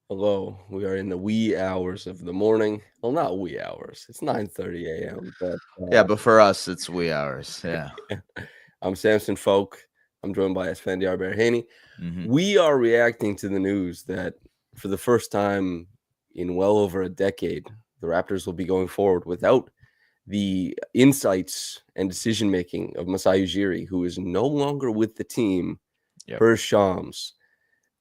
Hello, we are in the wee hours of the morning. Well, not wee hours. It's 9:30 a.m., but Yeah, but for us, it's wee hours. Yeah. I'm Samson Folk. I'm joined by Esfandiar Baraheni. hmm We are reacting to the news that for the first time in well over a decade, the Raptors will be going forward without the insights and decision making of Masai Ujiri, who is no longer with the team Yep. per Shams.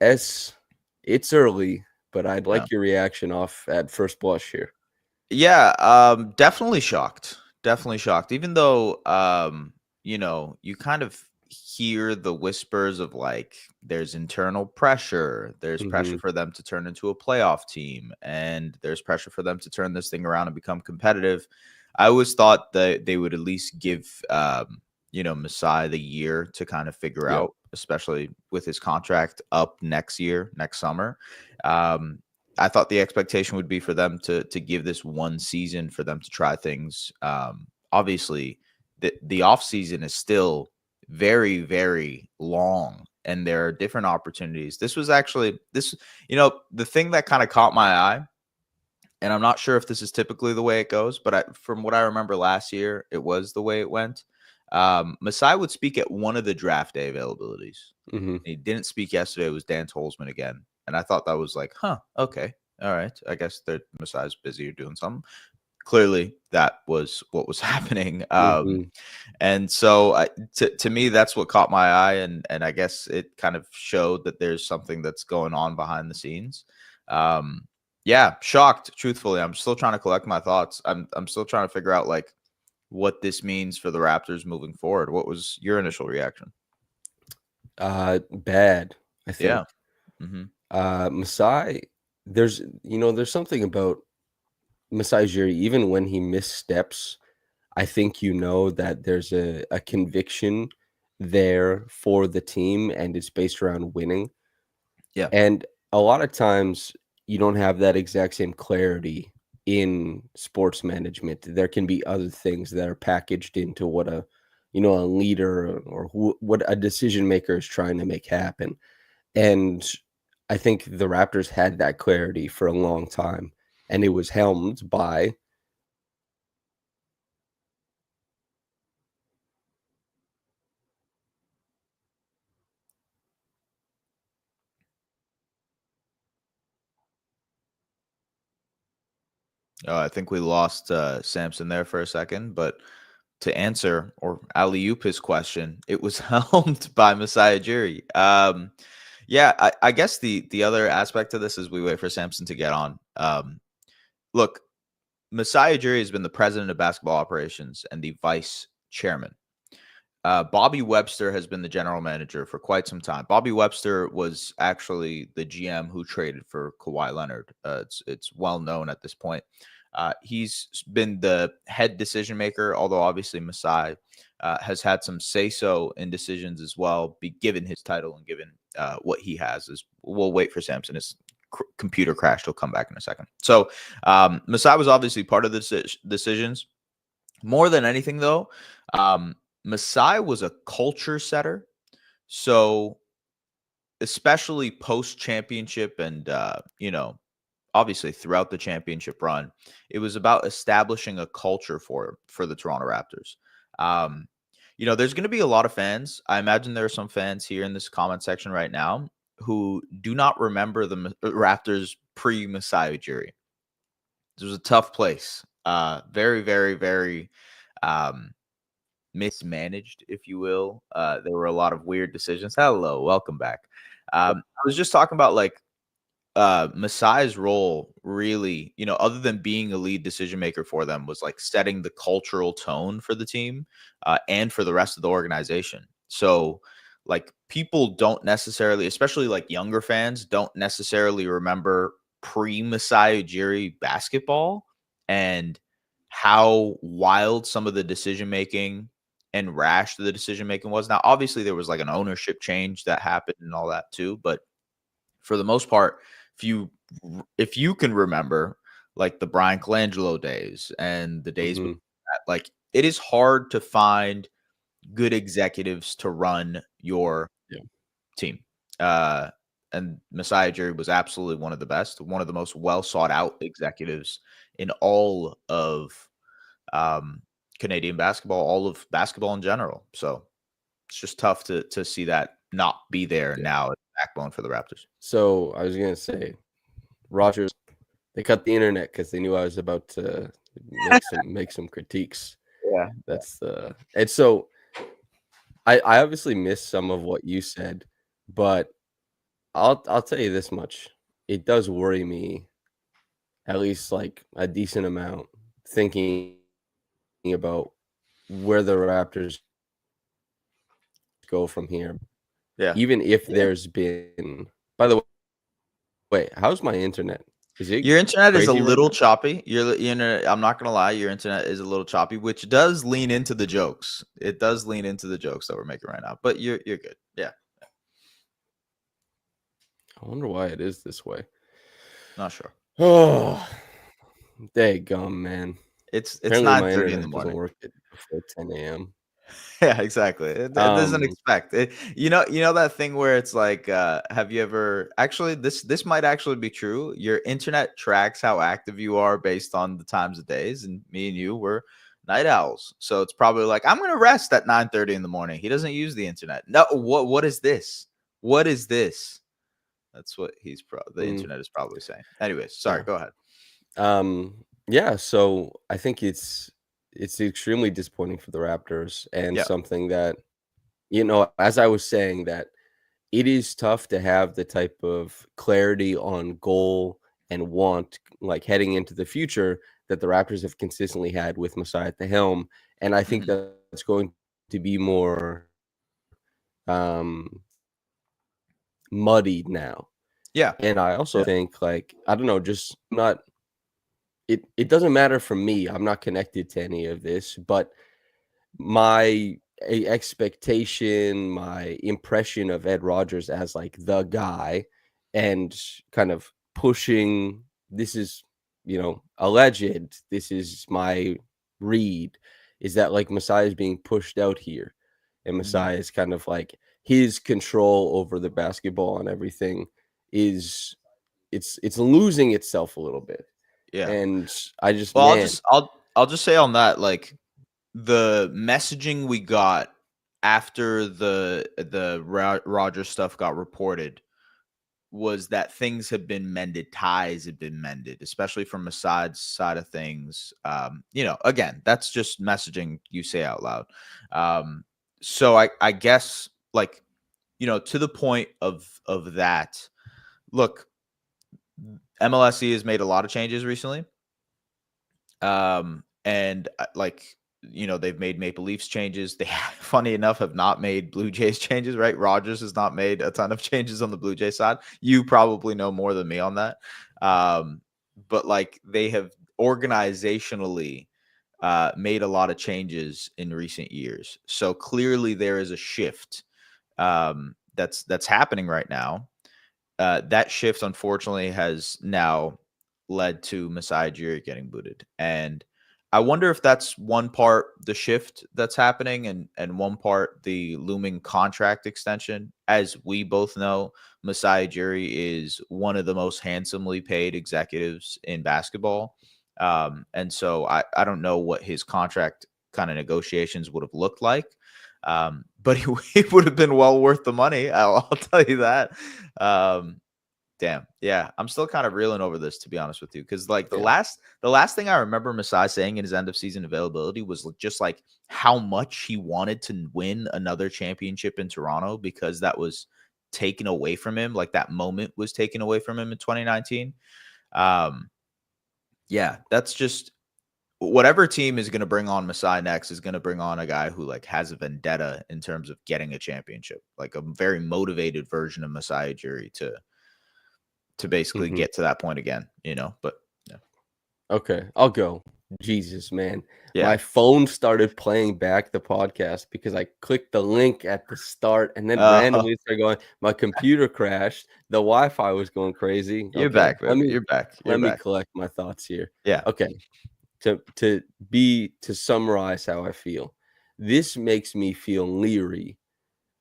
S, it's early, but I'd Yeah. like your reaction off at first blush here. Yeah. Definitely shocked. Definitely shocked. Even though, you kind of hear the whispers of like there's internal pressure, there's pressure Mhm. for them to turn into a playoff team, and there's pressure for them to turn this thing around and become competitive. I always thought that they would at least give, Masai the year to kind of figure Yep. out, especially with his contract up next year, next summer. Um, I thought the expectation would be for them to give this one season for them to try things. Obviously, the off season is still very very long, and there are different opportunities. This was actually the thing that kind of caught my eye, and I'm not sure if this is typically the way it goes, but from what I remember last year, it was the way it went. Masai would speak at one of the draft day availabilities. Mhm. He didn't speak yesterday. It was Dan Tolzman again. And I thought that was like, huh, okay. All right. I guess that Masai's busy or doing something. Clearly, that was what was happening. Mhm. And so to me, that's what caught my eye. And I guess it kind of showed that there's something that's going on behind the scenes. Um, yeah, shocked, truthfully. I'm still trying to collect my thoughts. I'm still trying to figure out like what this means for the Raptors moving forward. What was your initial reaction? Bad, I think. Yeah. hmm Masai, there's something about Masai Ujiri, even when he missteps, I think that there's a conviction there for the team, and it's based around winning. Yeah. And a lot of times you don't have that exact same clarity in sports management. There can be other things that are packaged into what a leader or what a decision maker is trying to make happen. And I think the Raptors had that clarity for a long time, and it was helmed by I think we lost Samson there for a second, but to answer or alley oop his question, it was helmed by Messiah Jury. Yeah, I guess the other aspect of this is we wait for Samson to get on. Look, Messiah Jury has been the president of basketball operations and the vice chairman. Bobby Webster has been the general manager for quite some time. Bobby Webster was actually the GM who traded for Kawhi Leonard. It's well known at this point. He's been the head decision maker, although obviously Masai has had some say so in decisions as well, be given his title and given what he has. Is we'll wait for Samson. His computer crashed. He'll come back in a second. So Masai was obviously part of the decisions. More than anything, though, Masai was a culture setter. So especially post championship and obviously throughout the championship run, it was about establishing a culture for the Toronto Raptors. Um, there's going to be a lot of fans. I imagine there are some fans here in this comment section right now who do not remember the Raptors pre Masai Ujiri. It was a tough place. Very, very, very um, mismanaged, if you will. There were a lot of weird decisions. Hello, welcome back. I was just talking about like Masai's role really, other than being a lead decision maker for them, was like setting the cultural tone for the team and for the rest of the organization. So, like, people don't necessarily, especially like younger fans, don't necessarily remember pre Masai Ujiri basketball and how wild some of the decision making and rash the decision making was. Now, obviously, there was like an ownership change that happened and all that too, but for the most part, if you if you can remember like the Brian Colangelo days and the days before Mhm. that, like it is hard to find good executives to run your Yeah. team. Uh, and Masai Ujiri was absolutely one of the best, one of the most well sought out executives in all of um, Canadian basketball, all of basketball in general. So it's just tough to see that not be there Yeah. now as a backbone for the Raptors. So I was gonna say, Rogers, they cut the internet because they knew I was about to make some critiques. Yeah. That's and so I obviously missed some of what you said, but I'll tell you this much. It does worry me at least like a decent amount thinking about where the Raptors go from here. Yeah. Even if Yeah. there's been, by the way, how's my internet? Is it Your internet is a crazy right little now? choppy. Your internet, I'm not gonna lie, your internet is a little choppy, which does lean into the jokes. It does lean into the jokes that we're making right now. But you're good. Yeah. I wonder why it is this way. Not sure. Oh, daggum, man. It's Apparently, my 9:30 in the internet doesn't morning. work at before 10 a.m. Yeah, exactly. It doesn't expect it. You know that thing where it's like, have you ever actually this might actually be true. Your internet tracks how active you are based on the times of days, and me and you were night owls. So it's probably like, I'm gonna rest at 9:30 in the morning. He doesn't use the internet. No, what is this? What is this? That's what the Mm, internet is probably saying. Anyways, sorry, yeah. go ahead. Yeah, so I think it's extremely disappointing for the Raptors and Yeah. something that, as I was saying that it is tough to have the type of clarity on goal and want like heading into the future that the Raptors have consistently had with Masai at the helm. And I think Mhm. that's going to be more um muddied now. Yeah. And I also Yeah. think like I don't know, just not it doesn't matter for me. I'm not connected to any of this, but my expectation, my impression of Ed Rogers as like the guy and kind of pushing this is, alleged, this is my read, is that like Messiah is being pushed out here. And Mhm. Messiah is kind of like his control over the basketball and everything is it's losing itself a little bit. Yeah. And I just Well, man, I'll just say on that, like, the messaging we got after the Roger stuff got reported was that things have been mended, ties have been mended, especially from Assad's side of things. Again, that's just messaging you say out loud. So I guess, like, to the point of that. Look, MLSE has made a lot of changes recently. And like, they've made Maple Leafs changes. They, funny enough, have not made Blue Jays changes, right? Rogers has not made a ton of changes on the Blue Jays side. You probably know more than me on that. But like, they have organizationally made a lot of changes in recent years. So clearly there is a shift that's happening right now. That shift, unfortunately, has now led to Masai Ujiri getting booted. And I wonder if that's one part the shift that's happening, and one part the looming contract extension. As we both know, Masai Ujiri is one of the most handsomely paid executives in basketball. And so I don't know what his contract kind of negotiations would have looked like. But he would have been well worth the money. I'll tell you that. Um, Damn. Yeah. I'm still kind of reeling over this, to be honest with you. Cause like the yeah. last thing I remember Masai saying in his end of season availability was just like how much he wanted to win another championship in Toronto, because that was taken away from him. Like that moment was taken away from him in 2019. Um, yeah, that's just whatever team is going to bring on Masai next is going to bring on a guy who like has a vendetta in terms of getting a championship, like a very motivated version of Masai Ujiri to basically Mhm. get to that point again, but yeah. Okay, I'll go. Jesus, man. Yeah. My phone started playing back the podcast because I clicked the link at the start and then Uh, randomly it started going. My computer crashed. The Wi-Fi was going crazy. you're Okay, back, baby. You're back. You're let me back. collect my thoughts here. Yeah. Okay, to summarize how I feel. This makes me feel leery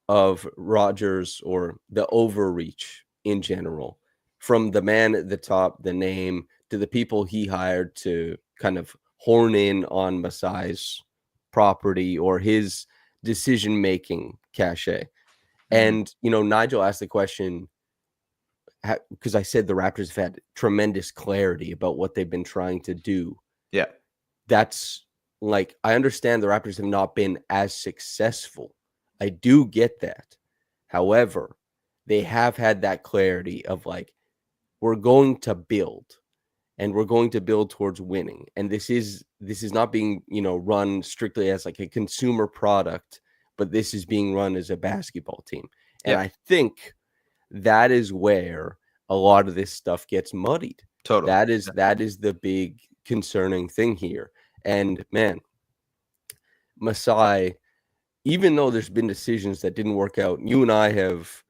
of Rogers or the overreach in general, from the man at the top, the name, to the people he hired to kind of horn in on Masai's property or his decision-making cachet. Mhm. And, Nigel asked the question, because I said the Raptors have had tremendous clarity about what they've been trying to do. Yeah. That's like, I understand the Raptors have not been as successful. I do get that. However, they have had that clarity of like, we're going to build and we're going to build towards winning. And this is not being, run strictly as like a consumer product, but this is being run as a basketball team. And Yeah. I think that is where a lot of this stuff gets muddied. Totally. That is the big concerning thing here. And man, Masai, even though there's been decisions that didn't work out, you and I have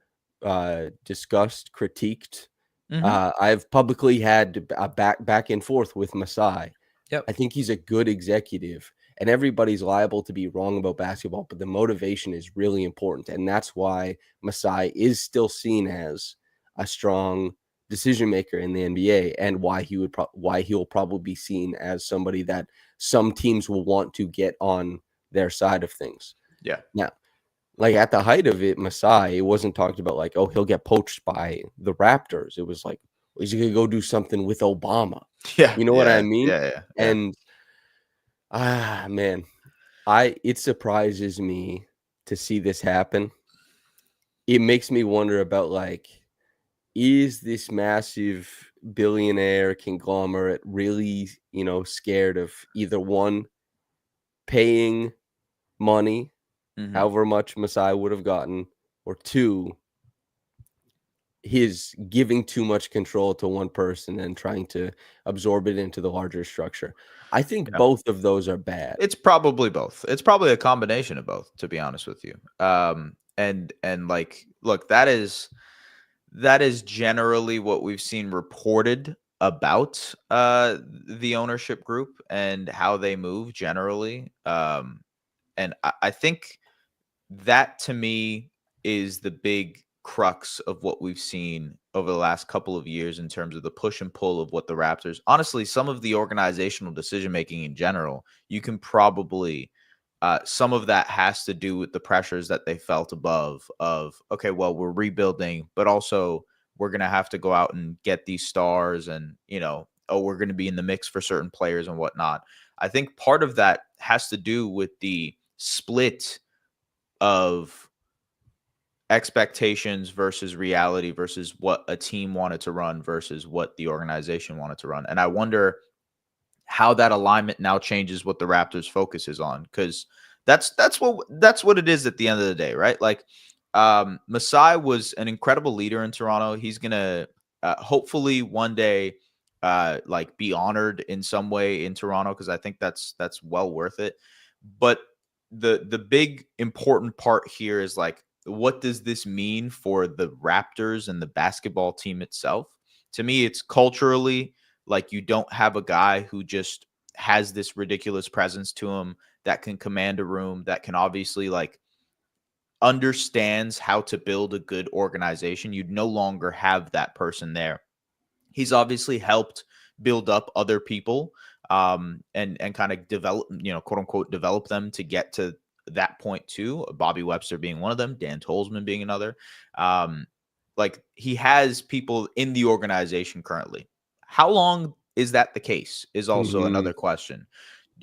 discussed, critiqued. Mhm. I've publicly had a back and forth with Masai. Yep. I think he's a good executive, and everybody's liable to be wrong about basketball, but the motivation is really important, and that's why Masai is still seen as a strong decision maker in the NBA, and why he'll probably be seen as somebody that some teams will want to get on their side of things. Yeah. Now, like at the height of it, Masai, it wasn't talked about like, oh, he'll get poached by the Raptors. It was like, well, he's gonna go do something with Obama. Yeah. You know what I Yeah. mean? Yeah. Yeah. Yeah. And man, it surprises me to see this happen. It makes me wonder about like, is this massive billionaire conglomerate really, scared of either one, paying money, Mhm. however much Masai would have gotten, or two, his giving too much control to one person and trying to absorb it into the larger structure. I think Yeah. both of those are bad. It's probably both. It's probably a combination of both, to be honest with you. And like, look, that is generally what we've seen reported about the ownership group and how they move generally. And I think that to me is the big crux of what we've seen over the last couple of years in terms of the push and pull of what the Raptors, honestly, some of the organizational decision making in general, you can probably some of that has to do with the pressures that they felt above of, okay, well, we're rebuilding, but also we're going to have to go out and get these stars and, oh, we're going to be in the mix for certain players and whatnot. I think part of that has to do with the split of expectations versus reality versus what a team wanted to run versus what the organization wanted to run. And I wonder how that alignment now changes what the Raptors focus is on, because that's what it is at the end of the day, right? Like Masai was an incredible leader in Toronto. He's gonna hopefully one day like be honored in some way in Toronto, because I think that's well worth it. But the big important part here is like, what does this mean for the Raptors and the basketball team itself? To me, it's culturally, like, you don't have a guy who just has this ridiculous presence to him that can command a room, that can obviously like understands how to build a good organization. You'd no longer have that person there. He's obviously helped build up other people, and kind of develop, quote unquote, develop them to get to that point too. Bobby Webster being one of them, Dan Tolzman being another. Like, he has people in the organization currently. How long is that the case is also Mhm. another question.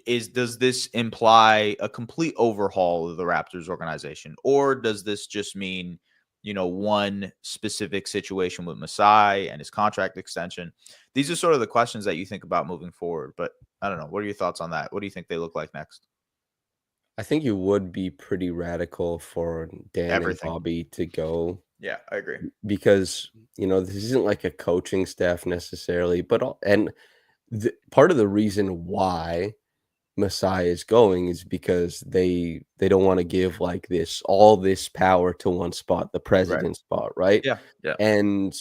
Does this imply a complete overhaul of the Raptors organization, or does this just mean, one specific situation with Masai and his contract extension? These are sort of the questions that you think about moving forward. But I don't know. What are your thoughts on that? What do you think they look like next? I think it would be pretty radical for Dan and Everything. Bobby to go, Yeah, I agree. because, this isn't like a coaching staff necessarily, but part of the reason why Masai is going is because they don't want to give like all this power to one spot, the Right. president spot, right? Yeah. Yeah. And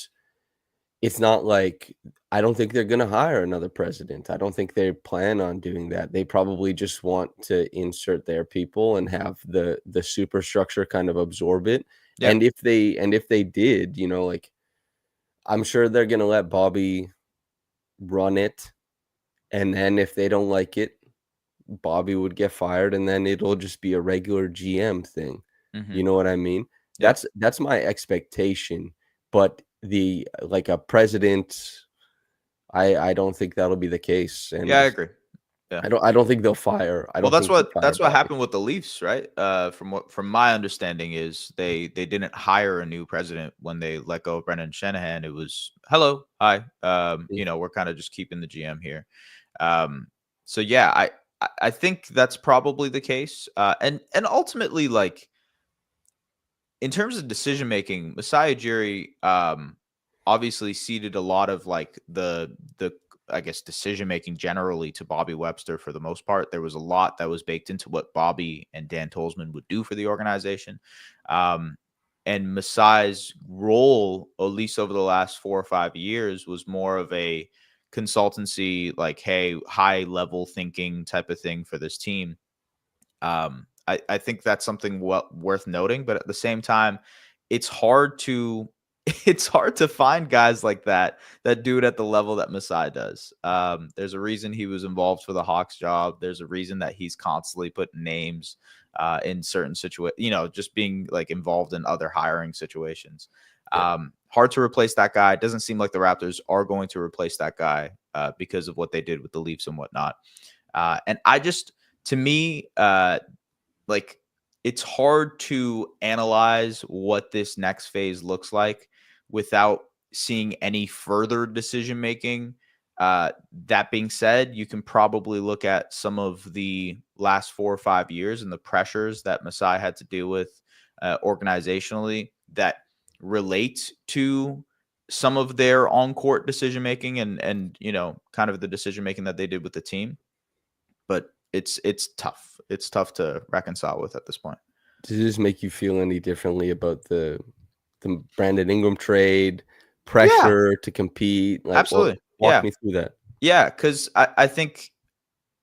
it's not like, I don't think they're gonna hire another president. I don't think they plan on doing that. They probably just want to insert their people and have the superstructure kind of absorb it. Yeah. And if they did, like, I'm sure they're gonna let Bobby run it, and then if they don't like it, Bobby would get fired, and then it'll just be a regular GM thing. Mm-hmm. You know what I mean? Yep. That's my expectation. But the like a president, I don't think that'll be the case, Yeah, I and agree. Yeah. I don't think they'll fire. I Well, don't think they'll fire that's what Bobby. happened with the Leafs, right? From my understanding is they didn't hire a new president when they let go of Brendan Shanahan. It was hello, hi. We're kind of just keeping the GM here. Um, so yeah, I think that's probably the case. And ultimately, like in terms of decision making, Masai Ujiri obviously ceded a lot of like the I guess decision making generally to Bobby Webster for the most part. There was a lot that was baked into what Bobby and Dan Tolzman would do for the organization. Um, and Masai's role, at least over the last 4 or 5 years, was more of a consultancy, like, hey, high level thinking type of thing for this team. I think that's something worth noting, but at the same time, it's hard to it's hard to find guys like that do it at the level that Masai does. There's a reason he was involved for the Hawks job. There's a reason that he's constantly putting names in certain situations, just being like involved in other hiring situations. Yeah. Hard to replace that guy. It doesn't seem like the Raptors are going to replace that guy because of what they did with the Leafs and whatnot. And I just, to me, like it's hard to analyze what this next phase looks like without seeing any further decision making. That being said, you can probably look at some of the last 4 or 5 years and the pressures that Masai had to deal with organizationally that relate to some of their on-court decision making and kind of the decision making that they did with the team. But it's tough. It's tough to reconcile with at this point. Does this make you feel any differently about the Brandon Ingram trade, Yeah, pressure to compete? Like, absolutely. walk Yeah. me through that. Yeah, because I think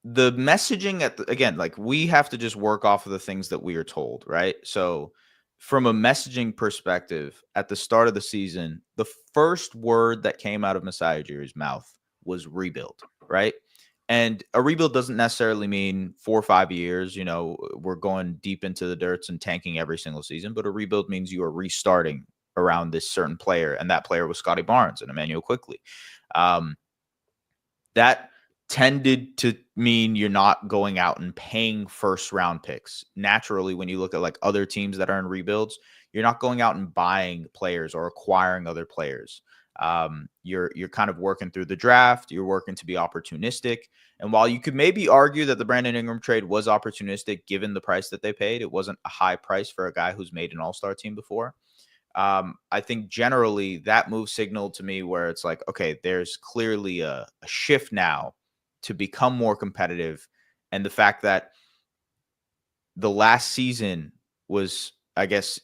the messaging again, like we have to just work off of the things that we are told, right? So from a messaging perspective, at the start of the season, the first word that came out of Masai Ujiri's mouth was rebuild, right? And a rebuild doesn't necessarily mean 4 or 5 years. We're going deep into the dirts and tanking every single season, but a rebuild means you are restarting around this certain player, and that player was Scotty Barnes and Emmanuel Quickly. That tended to mean you're not going out and paying first round picks. Naturally, when you look at like other teams that are in rebuilds, you're not going out and buying players or acquiring other players. You're kind of working through the draft. You're working to be opportunistic. And while you could maybe argue that the Brandon Ingram trade was opportunistic given the price that they paid, it wasn't a high price for a guy who's made an all-star team before. I think generally that move signaled to me where it's like, okay, there's clearly a shift now to become more competitive. And the fact that the last season was, I guess,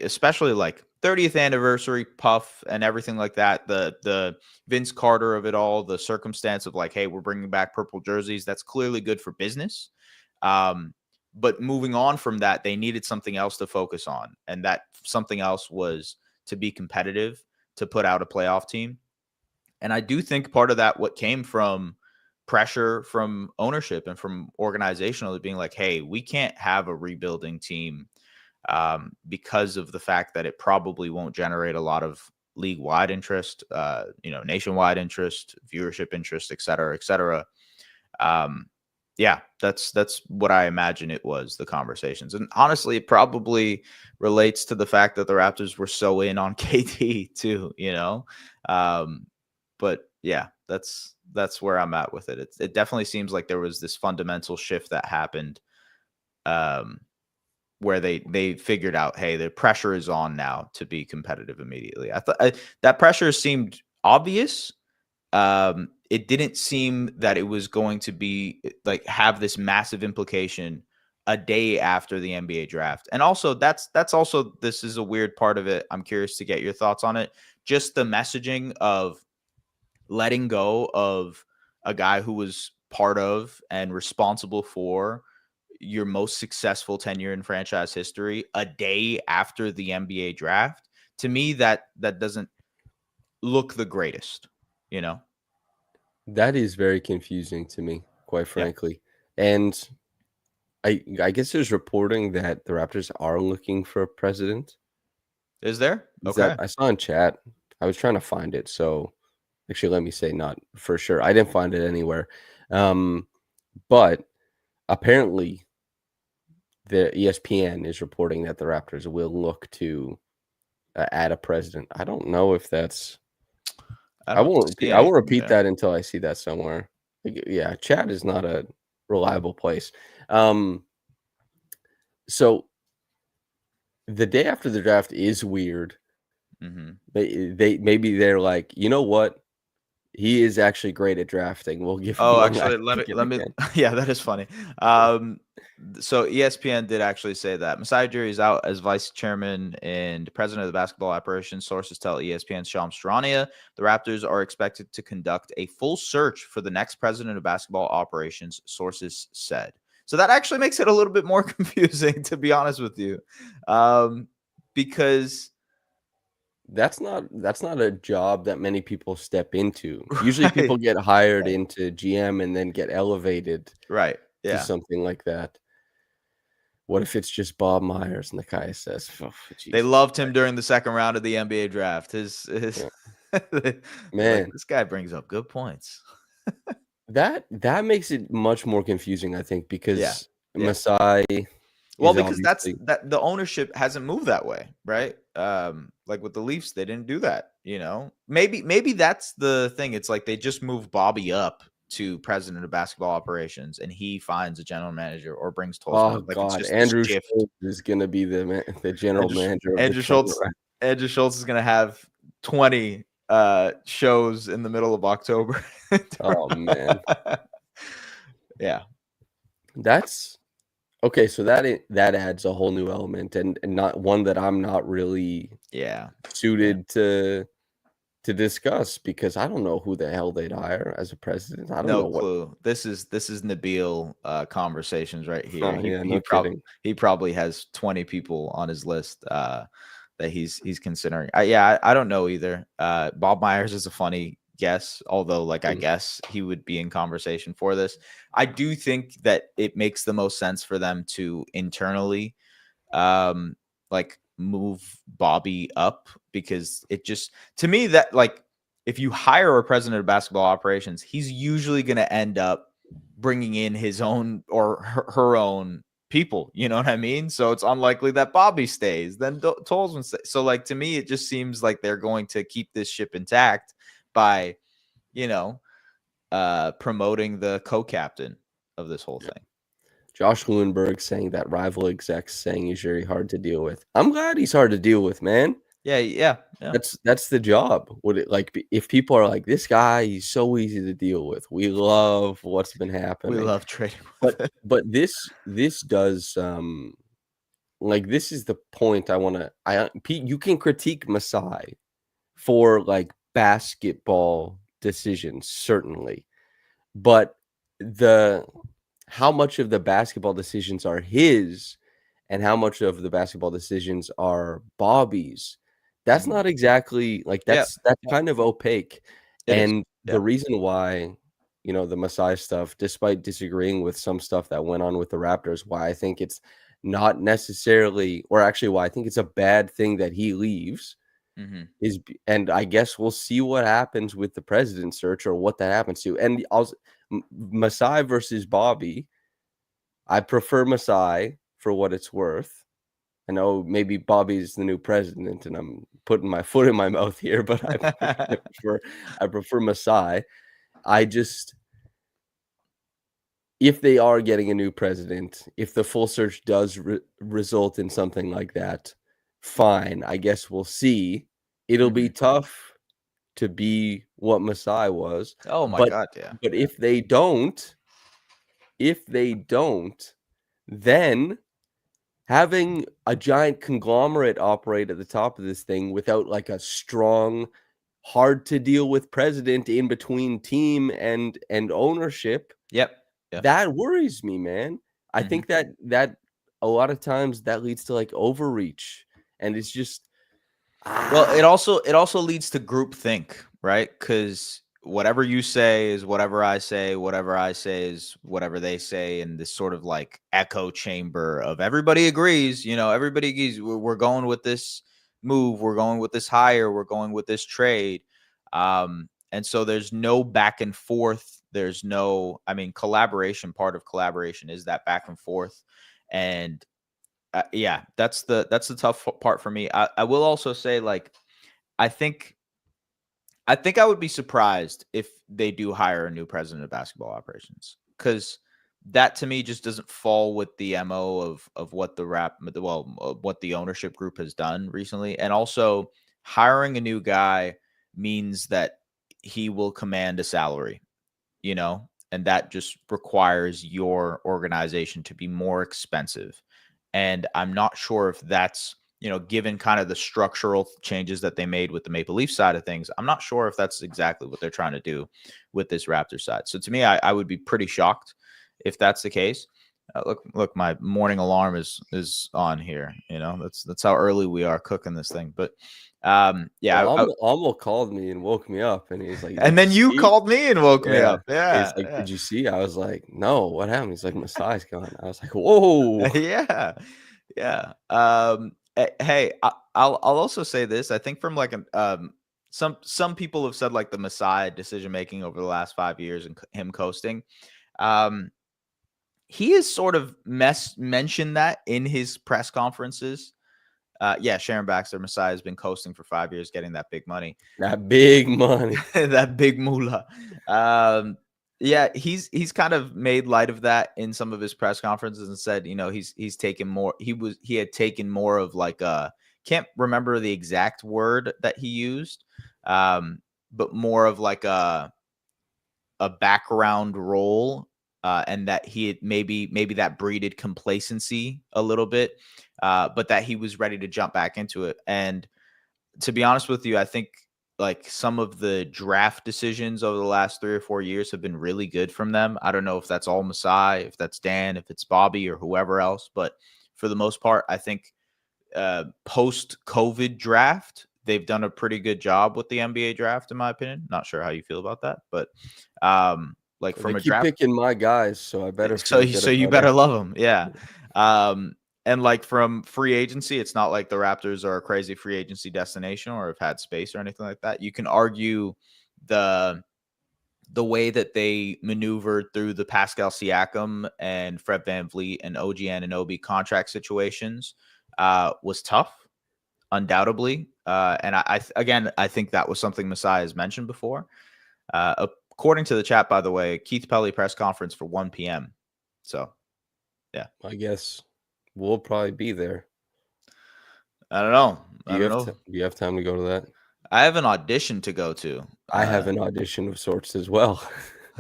especially like 30th anniversary puff and everything like that, the Vince Carter of it all, the circumstance of like, hey, we're bringing back purple jerseys, that's clearly good for business. But moving on from that, they needed something else to focus on. And that something else was to be competitive, to put out a playoff team. And I do think part of that, what came from pressure from ownership and from organizationally being like, hey, we can't have a rebuilding team because of the fact that it probably won't generate a lot of league-wide interest, nationwide interest, viewership interest, et cetera, et cetera. Yeah, that's what I imagine it was, the conversations. And honestly, it probably relates to the fact that the Raptors were so in on KD too, But yeah, that's where I'm at with it. It definitely seems like there was this fundamental shift that happened where they figured out, hey, the pressure is on now to be competitive immediately. I thought that pressure seemed obvious. It didn't seem that it was going to be like have this massive implication a day after the NBA draft. And also that's also, this is a weird part of it. I'm curious to get your thoughts on it. Just the messaging of letting go of a guy who was part of and responsible for your most successful tenure in franchise history a day after the NBA draft. To me, that doesn't look the greatest, you know? That is very confusing to me, quite Yeah. frankly. And I guess there's reporting that the Raptors are looking for a president. Is there? Is that Okay. I saw in chat. I was trying to find it, so actually let me say not for sure. I didn't find it anywhere. Um, but apparently the ESPN is reporting that the Raptors will look to add a president. I don't know if that's I don't see I won't anything repeat there. that until I see that somewhere. Yeah, chat is not a reliable place. Um, so the day after the draft is weird. Mhm. They maybe they're like, you know what? He is actually great at drafting. We'll give him Oh, one last actually, let me pick in let me again. yeah, that is funny. So ESPN did actually say that Masai Ujiri is out as vice chairman and president of the basketball operations. Sources tell ESPN's Shams Charania the Raptors are expected to conduct a full search for the next president of basketball operations, sources said. So that actually makes it a little bit more confusing, to be honest with you, because That's not a job that many people step into. Usually people right, get hired into GM and then get elevated right, to yeah. something like that. What if it's just Bob Myers and the guy says, "Oh, They Jesus loved him Christ." during the second round of the NBA draft. His Yeah. they're like, Man, "This guy brings up good points." that makes it much more confusing, I think, Yeah. because Yeah. Masai Well, is because that's obviously that the ownership hasn't moved that way, right? Like with the Leafs, they didn't do that, you know? Maybe that's the thing. It's like they just moved Bobby up to president of basketball operations and he finds a general manager or brings oh Tolzman. Like it's god, just the Andrew shift. Schultz is gonna be the general Andrew, Sch- manager of the Andrew Toronto Schultz Raptors. Andrew Schultz is gonna have 20 shows in the middle of October. Oh, man. Yeah. That's okay, so that adds a whole new element and not one that I'm not really Yeah. Yeah. suited to discuss because I don't know who the hell they'd hire as a president. I don't No know what clue. This is Nabil conversations right here. oh, yeah, no kidding. He probably has 20 people on his list that he's considering. I don't know either. Bob Myers is a funny guess, although like I Mm, guess he would be in conversation for this. I do think that it makes the most sense for them to internally like move Bobby up because it just to me that like if you hire a president of basketball operations, he's usually going to end up bringing in his own or her own people. You know what I mean? So it's unlikely that Bobby stays. Then Tolzman stays. So like to me, it just seems like they're going to keep this ship intact by you know promoting the co-captain of this whole yeah. thing. Josh Lewinberg saying that rival execs saying he's very hard to deal with. I'm glad he's hard to deal with, man. Yeah, yeah, yeah. That's the job. Would it like be if people are like, "This guy, he's so easy to deal with. We love what's been We happening." love trading with it. But this does, like, this is the point I wanna Pete, you can critique Masai for, like, basketball decisions, certainly, but the how much of the basketball decisions are his and how much of the basketball decisions are Bobby's, that's Mhm. not exactly like, Yeah, that's yeah, kind of opaque, it is. and the Yeah. reason why, the Masai stuff, despite disagreeing with some stuff that went on with the Raptors, why I think it's not necessarily or actually why I think it's a bad thing that he leaves Mhm. is b and I guess we'll see what happens with the president search or what that happens to, and also Masai versus Bobby, I prefer Masai for what it's worth. I know maybe Bobby's the new president, and I'm putting my foot in my mouth here, but I prefer Masai. I just if they are getting a new president, if the full search does result in something like that, fine. I guess we'll see. It'll be Mhm. tough to be what Masai was, Oh my but god, yeah, but yeah. if they don't, then having a giant conglomerate operate at the top of this thing without, like, a strong, hard to deal with president in between team and ownership, Yep, yep. that worries me, man. I Mhm. think that a lot of times that leads to, like, overreach, and it's just Well, Ah, it also leads to groupthink, right? Because whatever you say is whatever I say, whatever I say is whatever they say, and this sort of like echo chamber of everybody agrees. Everybody agrees. We're going with this move. We're going with this hire. We're going with this trade. And so there's no back and forth. There's no, I mean, collaboration. Part of collaboration is that back and forth, and yeah, that's the tough part for me. I will also say, like, I think I would be surprised if they do hire a new president of basketball operations, because that to me just doesn't fall with the MO of what what the ownership group has done recently. And also, hiring a new guy means that he will command a salary, and that just requires your organization to be more expensive. And I'm not sure if that's, given kind of the structural changes that they made with the Maple Leaf side of things, I'm not sure if that's exactly what they're trying to do with this Raptor side. So to me, I would be pretty shocked if that's the case. Look, my morning alarm is on here. That's how early we are cooking this thing. But well, yeah, Amo called me and woke me up, and he's like, and "Did you then you see?" called me and woke me Yeah. up. He's Yeah, like, yeah. "Did you see?" I was like, "No, what happened?" He's like, "Masai's gone." I was like, "Whoa." Yeah, yeah. Hey, I'll also say this. I think from like an some people have said like the Masai decision making over the last 5 years and him coasting. Um, he has sort of mentioned that in his press conferences. Yeah, Sharon Baxter Masai has been coasting for 5 years, getting that big money. That big money. That big moolah. Um, yeah, he's kind of made light of that in some of his press conferences and said, he's taken more. He had taken more of like a, can't remember the exact word that he used, but more of like a background role, and that he had maybe that breeded complacency a little bit, but that he was ready to jump back into it. And to be honest with you, I think like some of the draft decisions over the last 3 or 4 years have been really good from them. I don't know if that's all Masai, if that's Dan, if it's Bobby or whoever else, but for the most part, I think post COVID draft, they've done a pretty good job with the NBA draft, in my opinion. Not sure how you feel about that, but like They from a keep draft, picking my guys, so I better so feel you good so you about better it. love them, yeah. And like from free agency, it's not like the Raptors are a crazy free agency destination or have had space or anything like that. You can argue the the way that they maneuvered through the Pascal Siakam and Fred VanVleet and OG Anunoby contract situations was tough, undoubtedly. And again, I think that was something Masai has mentioned before. According to the chat, by the way, Keith Pelly press conference for 1 p.m. So, yeah, I guess we'll probably be there. I don't know. Do I you don't have know. do you have time to go to that? I have an audition to go to. I have an audition of sorts as well.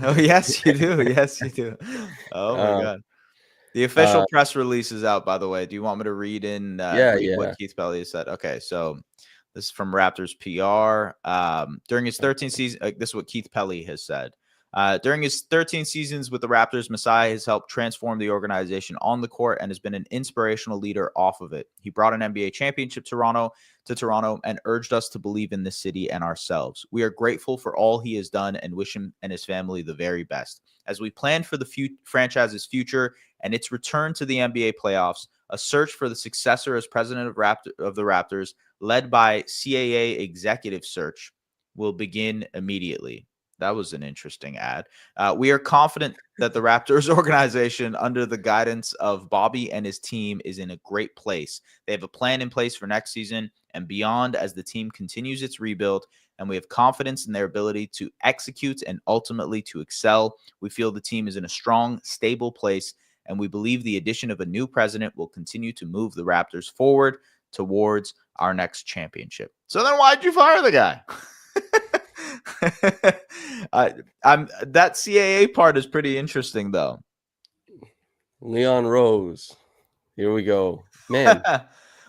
Oh, yes, you do. Yes, you do. Oh my uh, God. The official uh, press release is out, by the way. Do you want me to yeah, read what yeah. Keith Pelly said? Okay, so this is from Raptors PR. During his 13th season, this is what Keith Pelly has said. During his 13 seasons with the Raptors, Masai has helped transform the organization on the court and has been an inspirational leader off of it. He brought an NBA championship to Toronto and urged us to believe in this city and ourselves. We are grateful for all he has done and wish him and his family the very best. As we plan for the franchise's future and its return to the NBA playoffs, a search for the successor as president of the Raptors, led by CAA executive search, will begin immediately. That was an interesting ad. We are confident that the Raptors organization, under the guidance of Bobby and his team, is in a great place. They have a plan in place for next season and beyond as the team continues its rebuild, and we have confidence in their ability to execute and ultimately to excel. We feel the team is in a strong, stable place, and we believe the addition of a new president will continue to move the Raptors forward towards our next championship. So then why'd you fire the guy? I'm that CAA part is pretty interesting though. Leon Rose. Here we go. Man,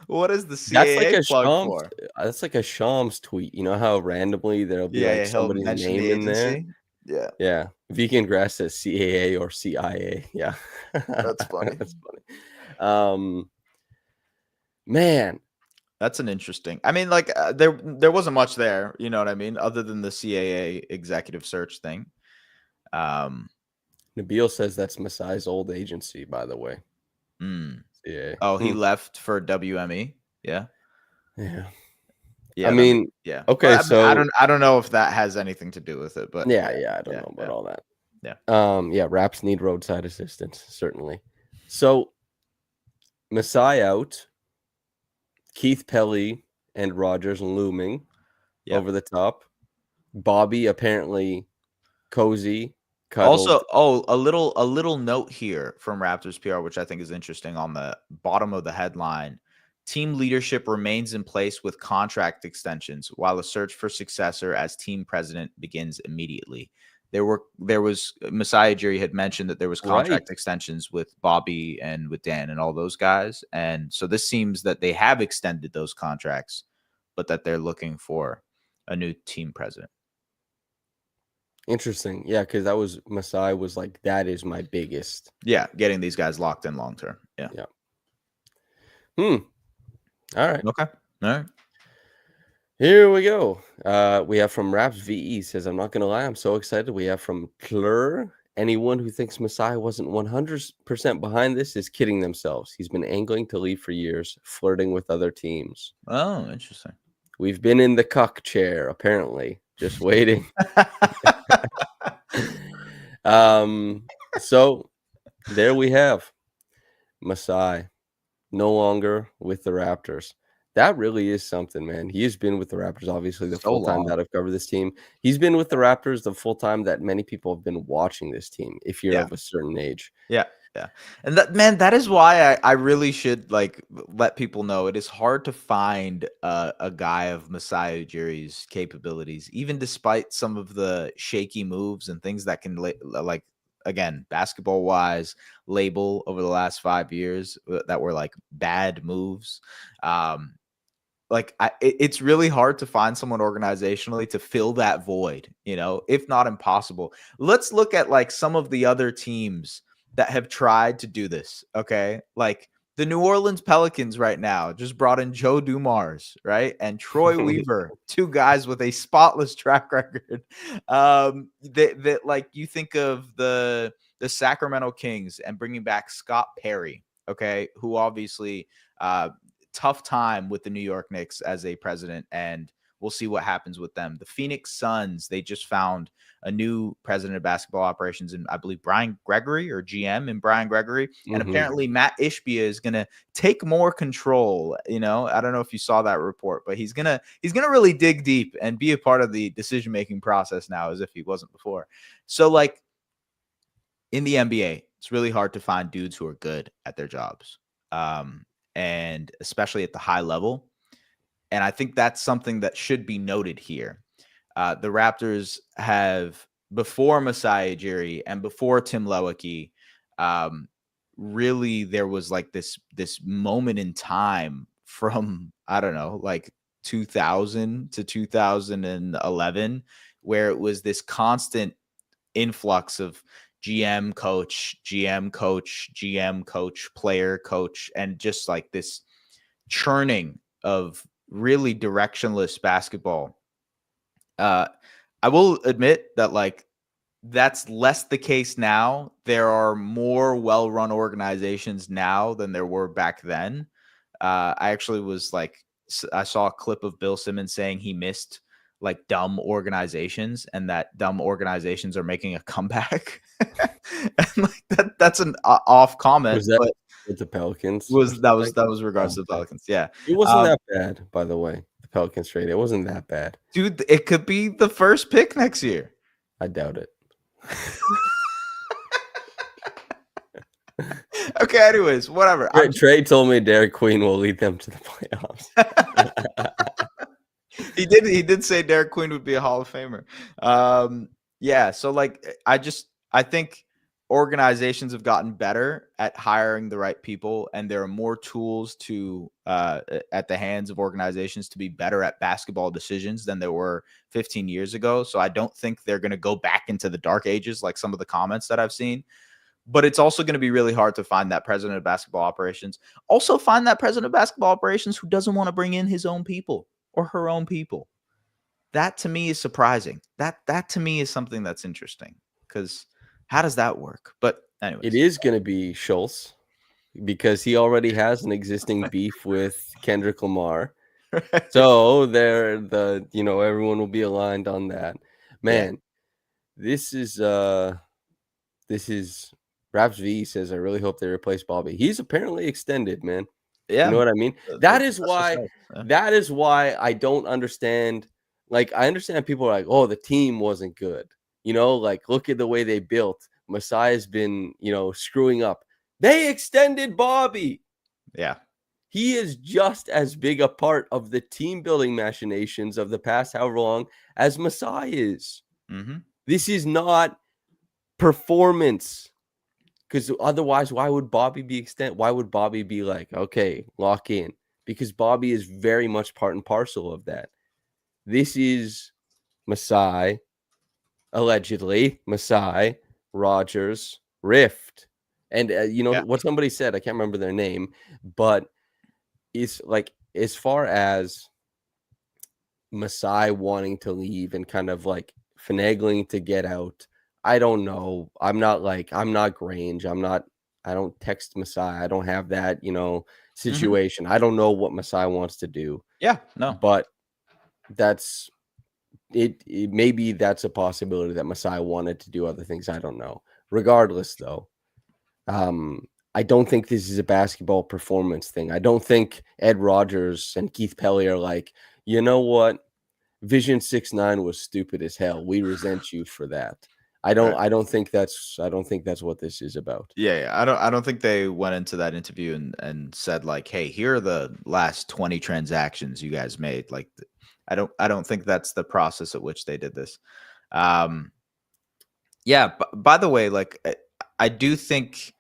What is the that's like CAA a plug Shams for? that's like a Shams tweet. You know how randomly there'll be Yeah, like yeah, he'll somebody's mention the name in there? agency. Yeah, Yeah. Vegan Grass says CAA or CIA. Yeah. that's funny. That's funny. Man, That's an interesting. I mean, like there wasn't much there, you know what I mean, other than the CAA executive search thing. Um, Nabil says that's Masai's old agency, by the way. mm. Yeah. Oh, he left for WME. Yeah, Yeah. I yeah. That makes mean, yeah. okay, But I, mean, so I don't know if that has anything to do with it, but yeah, I don't yeah, know about yeah, all that. yeah. Yeah, Raps need roadside assistance, certainly. So Masai out, Keith Pelly and Rogers looming Yep. over the top. Bobby apparently cozy, Also, cuddled. a little note here from Raptors PR, which I think is interesting on the bottom of the headline. Team leadership remains in place with contract extensions while a search for successor as team president begins immediately. There was Masai Ujiri had mentioned that there was Right. contract extensions with Bobby and with Dan and all those guys. And so this seems that they have extended those contracts, but that they're looking for a new team president. Interesting. Yeah, because that was Masai was like, that is my biggest. Yeah, getting these guys locked in long term. Yeah. Yeah. All right. Okay. All right. Here we go. We have from Raps VE says, I'm not gonna lie, I'm so excited. We have from Klur. Anyone who thinks Masai wasn't 100% behind this is kidding themselves. He's been angling to leave for years, flirting with other teams. Oh, interesting. We've been in the cuck chair, apparently, just waiting. So there we have Masai, no longer with the Raptors. That really is something, man. He has been with the Raptors, obviously, the So full time long. that I've covered this team. He's been with the Raptors the full time that many people have been watching this team, if you're Yeah. of a certain age. Yeah. Yeah. And that, man, that is why I really should like let people know it is hard to find a guy of Masai Ujiri's capabilities, even despite some of the shaky moves and things that can like again, basketball wise, label over the last 5 years that were like bad moves. Like it's really hard to find someone organizationally to fill that void, you know, if not impossible. Let's look at like some of the other teams that have tried to do this. Okay. Like the New Orleans Pelicans right now just brought in Joe Dumars, right? And Troy Weaver, two guys with a spotless track record. That like you think of the Sacramento Kings and bringing back Scott Perry, okay, who obviously tough time with the New York Knicks as a president, and we'll see what happens with them. The Phoenix Suns, they just found a new president of basketball operations, and I believe Brian Gregory or GM and Brian Gregory. And apparently Matt Ishbia is going to take more control. You know, I don't know if you saw that report, but he's going to really dig deep and be a part of the decision-making process now as if he wasn't before. So like in the NBA, it's really hard to find dudes who are good at their jobs. And especially at the high level. And I think that's something that should be noted here. The Raptors have, before Masai Ujiri and before Tim Lewicki, really there was like this moment in time from, I don't know, like 2000 to 2011, where it was this constant influx of GM coach, GM coach, GM coach, player coach, and just like this churning of really directionless basketball. I will admit that like that's less the case now. There are more well-run organizations now than there were back then. I actually was like, I saw a clip of Bill Simmons saying he missed like dumb organizations and that dumb organizations are making a comeback. And like that's an off comment, Was that but with the Pelicans or something? that was regards Oh, to the okay. Pelicans. Yeah. It wasn't that bad, by the way. The Pelicans trade. It wasn't that bad. Dude, it could be the first pick next year. I doubt it. Okay, anyways, whatever. Trey told me Derek Queen will lead them to the playoffs. He did say Derek Queen would be a Hall of Famer. Yeah, so like I think organizations have gotten better at hiring the right people, and there are more tools to at the hands of organizations to be better at basketball decisions than there were 15 years ago. So I don't think they're going to go back into the dark ages like some of the comments that I've seen. But it's also going to be really hard to find that president of basketball operations. Also find that president of basketball operations who doesn't want to bring in his own people or her own people. That to me is surprising. That to me is something that's interesting, because how does that work? But It anyways. is going to be Schultz because he already has an existing beef with Kendrick Lamar. So everyone will be aligned on that. Yeah. Man, this is Raps V says, I really hope they replace Bobby. He's apparently extended, man. You know Yeah. what I mean? The That is professor why says, yeah. that is why I don't understand. Like, I understand people are like, oh, the team wasn't good. Like, look at the way they built. Masai's been, screwing up. They extended Bobby. Yeah. He is just as big a part of the team building machinations of the past however long as Masai is. Mm-hmm. This is not performance. Because otherwise, why would Bobby be Why would Bobby be like, okay, lock in? Because Bobby is very much part and parcel of that. This is Masai, allegedly, Masai, Rogers, Rift. And Yeah. what somebody said, I can't remember their name, but it's like, as far as Masai wanting to leave and kind of like finagling to get out, I don't know. I'm not Grange. I don't text Masai. I don't have that, Mm-hmm. situation. I don't know what Masai wants to do, Yeah. No. but that's it. Maybe that's a possibility that Masai wanted to do other things. I don't know. Regardless, though, I don't think this is a basketball performance thing. I don't think Ed Rogers and Keith Pelly are like, you know what? Vision 6'9" was stupid as hell. We resent you for that. Right. I don't think that's what this is about. Yeah. I don't think they went into that interview and said like, hey, here are the last 20 transactions you guys made. Like, I don't think that's the process at which they did this. Yeah. By the way, like, I do think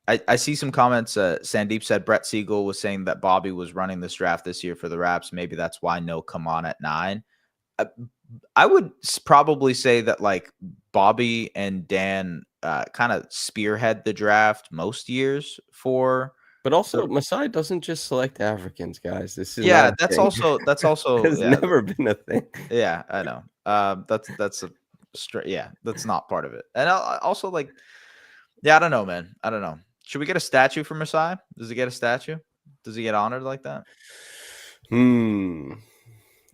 I see some comments. Sandeep said Brett Siegel was saying that Bobby was running this draft this year for the Raps. Maybe that's why no come on at 9. I would probably say that like Bobby and Dan kind of spearhead the draft most years for. But also, Masai doesn't just select Africans, guys. This is not Yeah, a that's thing. also It's yeah, never been a thing. yeah, I know. That's a straight, yeah, that's not part of it. And also like, yeah, I don't know, man. I don't know. Should we get a statue for Masai? Does he get a statue? Does he get honored like that?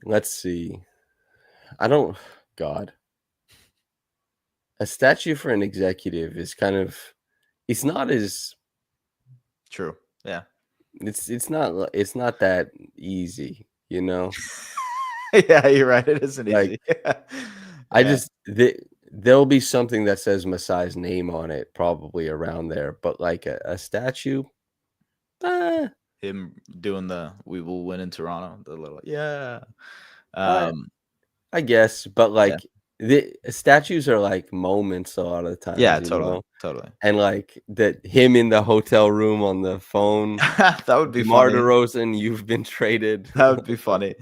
Let's see. God. A statue for an executive is kind of, it's not as, True. Yeah. it's not that easy, Yeah, you're right. It isn't Like, easy. I Yeah. just, there'll be something that says Masai's name on it probably around there, but like a statue, Him doing the "We will win in Toronto," the little yeah. I Um, I guess, but yeah. like the statues are like moments a lot of the times, Yeah, totally, totally. and like that him in the hotel room on the phone, That would be DeMar funny. DeRozan, you've been traded. That would be funny.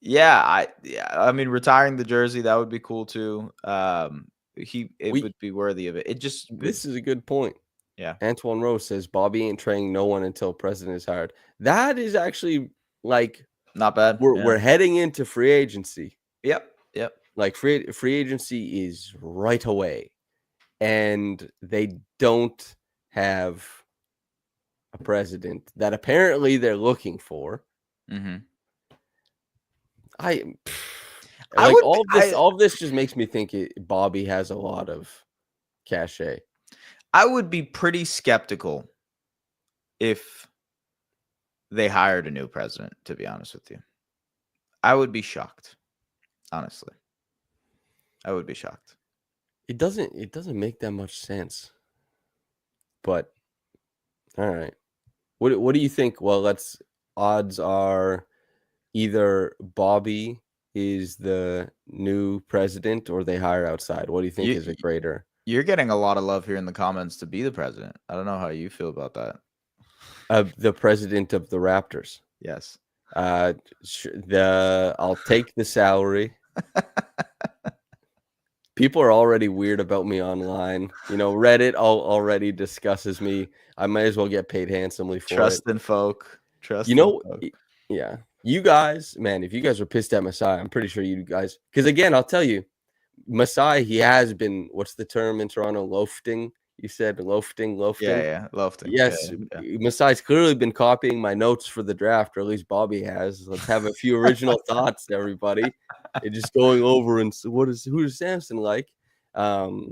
Yeah, I mean, retiring the jersey, that would be cool too. It We would be worthy of it. It just would, This is a good point. yeah, Antoine Rose says Bobby ain't training no one until president is hired. That is actually like not bad. we're Yeah. heading into free agency. Yep. Like free agency is right away, and they don't have a president that apparently they're looking for. Mm-hmm. I I like would. all of this just makes me think Bobby has a lot of cachet. I would be pretty skeptical if they hired a new president, to be honest with you. I would be shocked. Honestly. I would be shocked. It doesn't make that much sense. But all right. What do you think? Well, odds are either Bobby is the new president or they hire outside. What do you think is a greater? You're getting a lot of love here in the comments to be the president. I don't know how you feel about that. The president of the Raptors. Yes. I'll take the salary. People are already weird about me online. Reddit already discusses me. I might as well get paid handsomely for it. Trust in folk. Trust You in know, folk. yeah. You guys, man, if you guys were pissed at Masai, I'm pretty sure you guys, because again, I'll tell you, Masai, he has been, what's the term in Toronto? Loafing. You said loafing. Yeah. Lofting. Yes, Yeah. Masai's clearly been copying my notes for the draft, or at least Bobby has. Let's have a few original thoughts, everybody. And just going over and who does Samson like? I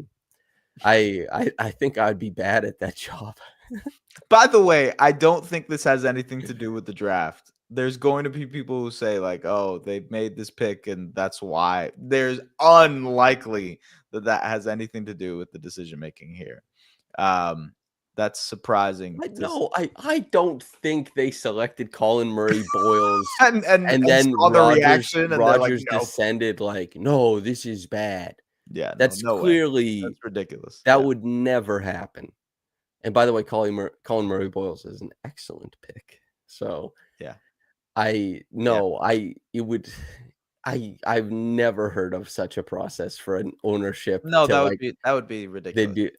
think I'd be bad at that job. By the way, I don't think this has anything to do with the draft. There's going to be people who say like, "Oh, they made this pick and that's why." There's unlikely that has anything to do with the decision making here. That's surprising. I don't think they selected Colin Murray Boyles And and then saw the reaction and they're like, Rogers no. descended like, no, this is bad. Yeah, That's no way. clearly That's ridiculous. that Yeah. would never happen. And by the way, Colin Murray Boyles is an excellent pick. So Yeah. I've never heard of such a process for an ownership. No, to that would be ridiculous.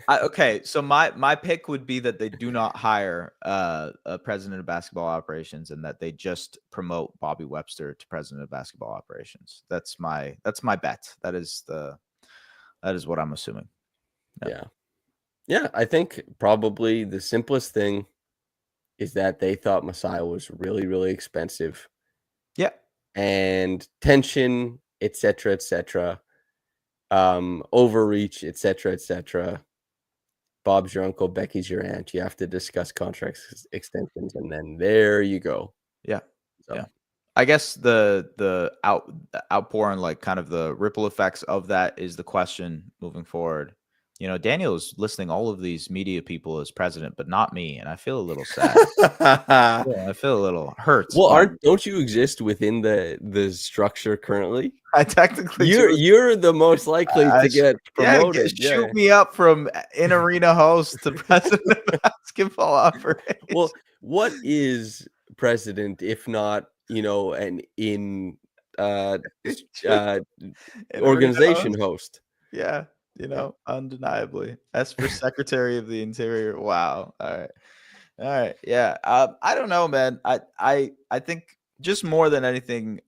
Okay, so my pick would be that they do not hire a president of basketball operations and that they just promote Bobby Webster to president of basketball operations. That's my bet. That is what I'm assuming. Yep. Yeah, I think probably the simplest thing is that they thought Masai was really, really expensive. Yeah. And tension, etc., overreach, etc. Bob's your uncle, Becky's your aunt. You have to discuss contracts extensions, and then there you go. Yeah. So. Yeah. I guess the outpouring, like kind of the ripple effects of that is the question moving forward. Daniel is listing all of these media people as president, but not me, and I feel a little sad. Yeah, I feel a little hurt. Well, don't you exist within the structure currently? I technically you're the most likely to get promoted. Shoot me up from in arena host to president of basketball operations. Well, what is president if not an organization host? Yeah. Undeniably. As for Secretary of the Interior, wow. All right. Yeah. I don't know, man. I think just more than anything,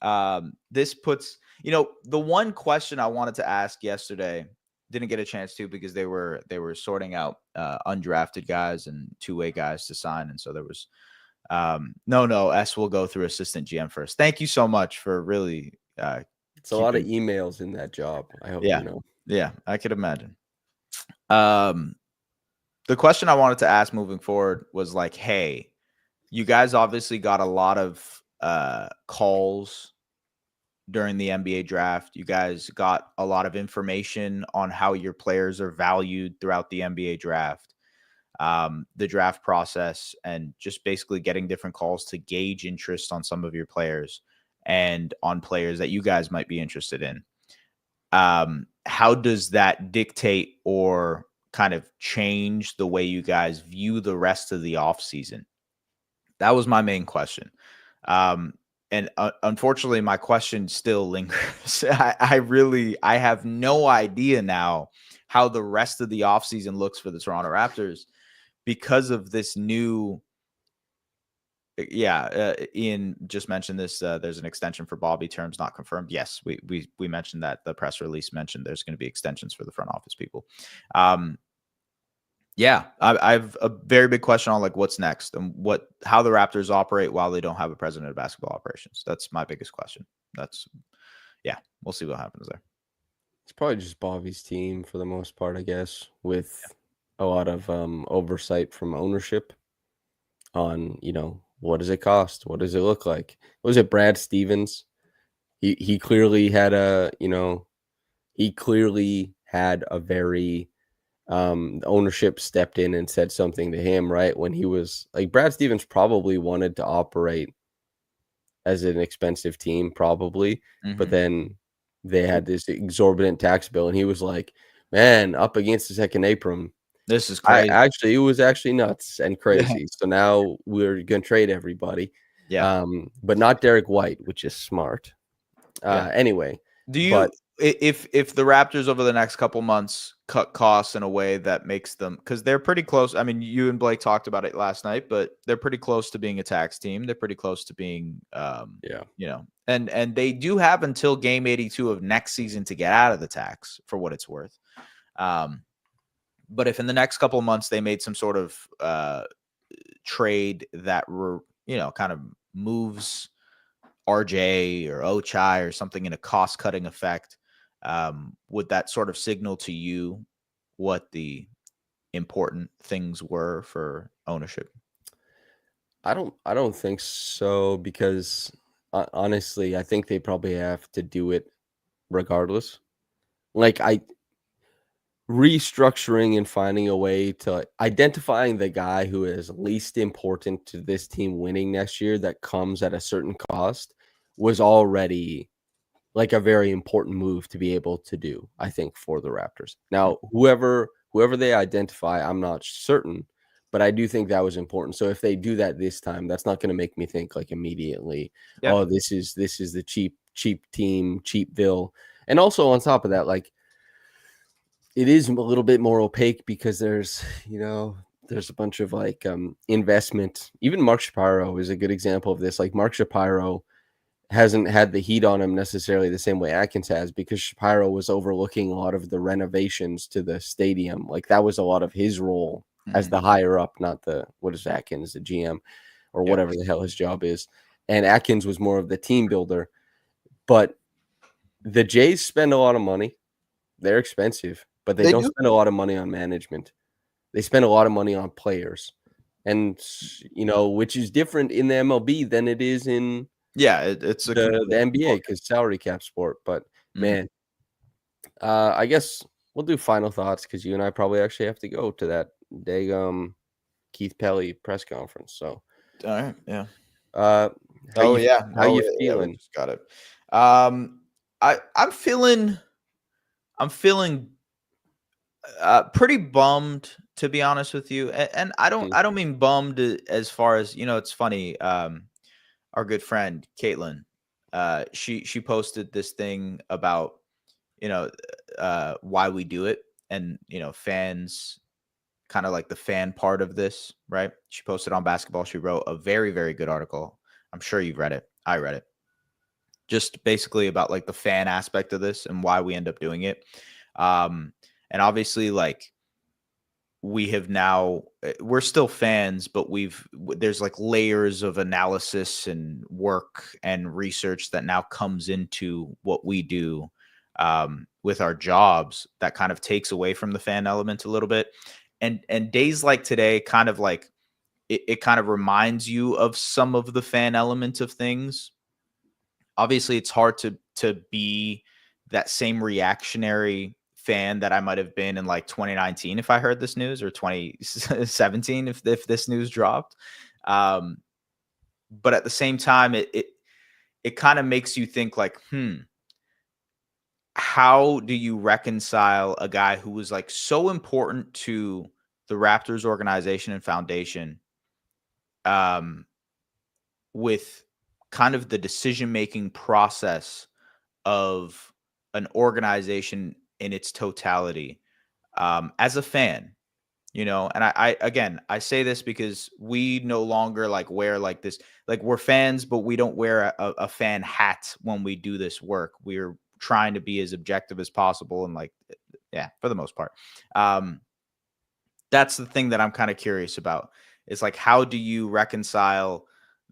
this puts, the one question I wanted to ask yesterday, didn't get a chance to because they were sorting out undrafted guys and two-way guys to sign, and so there was no. S will go through assistant GM first. Thank you so much for really. It's a lot of emails in that job. I hope you know. Yeah, I could imagine. The question I wanted to ask moving forward was like, hey, you guys obviously got a lot of calls during the NBA draft. You guys got a lot of information on how your players are valued throughout the NBA draft, the draft process, and just basically getting different calls to gauge interest on some of your players and on players that you guys might be interested in. How does that dictate or kind of change the way you guys view the rest of the offseason? That was my main question. And unfortunately, my question still lingers. I have no idea now how the rest of the offseason looks for the Toronto Raptors because of this new. Yeah, Ian just mentioned this. There's an extension for Bobby, terms not confirmed. Yes, we mentioned that. The press release mentioned there's going to be extensions for the front office people. Yeah, I've a very big question on like what's next and how the Raptors operate while they don't have a president of basketball operations. That's my biggest question. We'll see what happens there. It's probably just Bobby's team for the most part, I guess, with a lot of oversight from ownership on, what does it cost? What does it look like? Was it Brad Stevens? He clearly had a very ownership stepped in and said something to him, right? When he was like, Brad Stevens probably wanted to operate as an expensive team, probably, but then they had this exorbitant tax bill, and he was like, man, up against the second apron. This is crazy. It was actually nuts and crazy. So now we're going to trade everybody. Yeah. But not Derek White, which is smart. Anyway, Do you But if the Raptors over the next couple months cut costs in a way that makes them, because they're pretty close. I mean, you and Blake talked about it last night, but they're pretty close to being a tax team. They're pretty close to being, yeah, and they do have until game 82 of next season to get out of the tax for what it's worth. Um, but if in the next couple of months they made some sort of trade that were, kind of moves RJ or Ochai or something in a cost cutting effect, would that sort of signal to you what the important things were for ownership? I don't think so because honestly, I think they probably have to do it regardless. Like I restructuring and finding a way to identifying the guy who is least important to this team winning next year that comes at a certain cost was already like a very important move to be able to do, I think, for the Raptors. Mm. Now, whoever they identify, I'm not certain, but I do think that was important. So if they do that this time, that's not going to make me think like immediately, Yeah. oh, this is the cheap team, cheap bill. And also on top of that, like it is a little bit more opaque because there's a bunch of like investment. Even Mark Shapiro is a good example of this. Like Mark Shapiro hasn't had the heat on him necessarily the same way Atkins has because Shapiro was overlooking a lot of the renovations to the stadium. Like that was a lot of his role as Mhm. the higher up, not the what is Atkins, the GM or Yeah. whatever the hell his job is. And Atkins was more of the team builder. But the Jays spend a lot of money. They're expensive, but they They don't do. spend a lot of money on management. They spend a lot of money on players. And which is different in the MLB than it is in Yeah, it's a the completely NBA because salary cap sport. But Mhm. man, I guess we'll do final thoughts because you and I probably actually have to go to that Dagum Keith Pelly press conference. So, All right. Yeah. uh, how Oh you yeah. how Oh you yeah. We feeling? just got it. Um, I'm feeling pretty bummed, to be honest with you, and I don't Mm, I don't mean bummed as far as, it's funny. Our good friend Caitlin, she posted this thing about, you know why we do it, and fans, kind of like the fan part of this, right? She posted on basketball. She wrote a very, very good article. I'm sure you've read it. I read it. Just basically about like the fan aspect of this and why we end up doing it. Um, and obviously, like, we have now, we're still fans, but there's like layers of analysis and work and research that now comes into what we do, with our jobs, that kind of takes away from the fan element a little bit. And days like today kind of like, it kind of reminds you of some of the fan element of things. Obviously, it's hard to be that same reactionary fan that I might have been in like 2019 if I heard this news, or 2017 if this news dropped. Um, but at the same time, it kind of makes you think like, how do you reconcile a guy who was like so important to the Raptors organization and foundation, um, with kind of the decision making process of an organization in its totality, as a fan, and I again, I say this because we no longer like wear like this, like we're fans, but we don't wear a fan hat when we do this work. We're trying to be as objective as possible, and like, yeah, for the most part. Um, that's the thing that I'm kind of curious about, is like, how do you reconcile